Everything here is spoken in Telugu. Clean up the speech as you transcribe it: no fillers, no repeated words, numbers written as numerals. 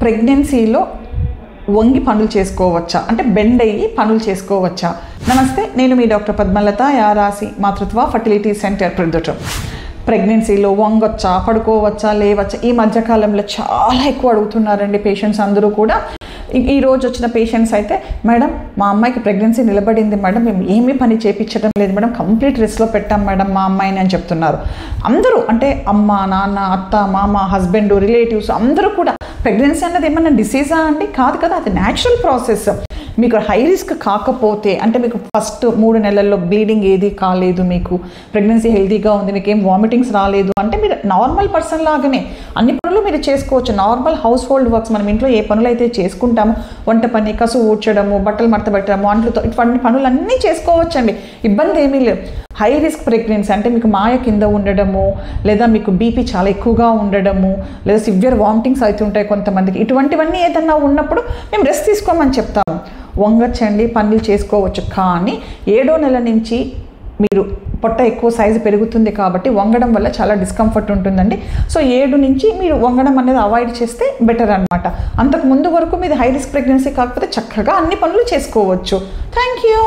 ప్రెగ్నెన్సీలో వంగి పనులు చేసుకోవచ్చా, అంటే బెండ్ అయ్యి పనులు చేసుకోవచ్చా? నమస్తే, నేను మీ డాక్టర్ పద్మలత, యారాసి మాతృత్వ ఫర్టిలిటీ సెంటర్ ప్రొద్దుటం. ప్రెగ్నెన్సీలో వంగొచ్చా, పడుకోవచ్చా, లేవచ్చా? ఈ మధ్యకాలంలో చాలా ఎక్కువ అడుగుతున్నారండి పేషెంట్స్ అందరూ కూడా. ఈరోజు వచ్చిన పేషెంట్స్ అయితే, మేడం మా అమ్మాయికి ప్రెగ్నెన్సీ నిలబడింది మేడం, మేము ఏమీ పని చేయించడం లేదు మేడం, కంప్లీట్ రెస్ట్లో పెట్టాం మేడం మా అమ్మాయిని అని చెప్తున్నారు. అందరూ అంటే అమ్మ, నాన్న, అత్త, మామ, హస్బెండ్, రిలేటివ్స్ అందరూ కూడా ప్రెగ్నెన్సీ అన్నది ఏమన్నా డిసీజా అండి? కాదు కదా, అది న్యాచురల్ ప్రాసెస్. మీకు హై రిస్క్ కాకపోతే, అంటే మీకు ఫస్ట్ 3 నెలల్లో బ్లీడింగ్ ఏది కాలేదు, మీకు ప్రెగ్నెన్సీ హెల్తీగా ఉంది, మీకు ఏం వామిటింగ్స్ రాలేదు అంటే మీరు నార్మల్ పర్సన్ లాగానే అన్ని పనులు మీరు చేసుకోవచ్చు. నార్మల్ హౌస్ హోల్డ్ వర్క్స్, మనం ఇంట్లో ఏ పనులు అయితే చేసుకుంటామో, వంట పని, కసు ఊడ్చడము, బట్టలు మడత పెట్టడము, అంట్లతో ఇటువంటి పనులన్నీ చేసుకోవచ్చండి, ఇబ్బంది ఏమీ లేదు. హై రిస్క్ ప్రెగ్నెన్సీ అంటే మీకు మాయ కింద ఉండడము, లేదా మీకు బీపీ చాలా ఎక్కువగా ఉండడము, లేదా సివియర్ వామిటింగ్స్ అవుతుంటాయి కొంతమందికి, ఇటువంటివన్నీ ఏదన్నా ఉన్నప్పుడు మేము రెస్ట్ తీసుకోమని చెప్తాము. వంగచ్చండి, పనులు చేసుకోవచ్చు. కానీ 7వ నెల నుంచి మీరు పొట్ట ఎక్కువ సైజు పెరుగుతుంది కాబట్టి వంగడం వల్ల చాలా డిస్కంఫర్ట్ ఉంటుందండి. సో 7 నుంచి మీరు వంగడం అనేది అవాయిడ్ చేస్తే బెటర్ అనమాట. అంతకు ముందు వరకు మీది హై రిస్క్ ప్రెగ్నెన్సీ కాకపోతే చక్కగా అన్ని పనులు చేసుకోవచ్చు. Thank you.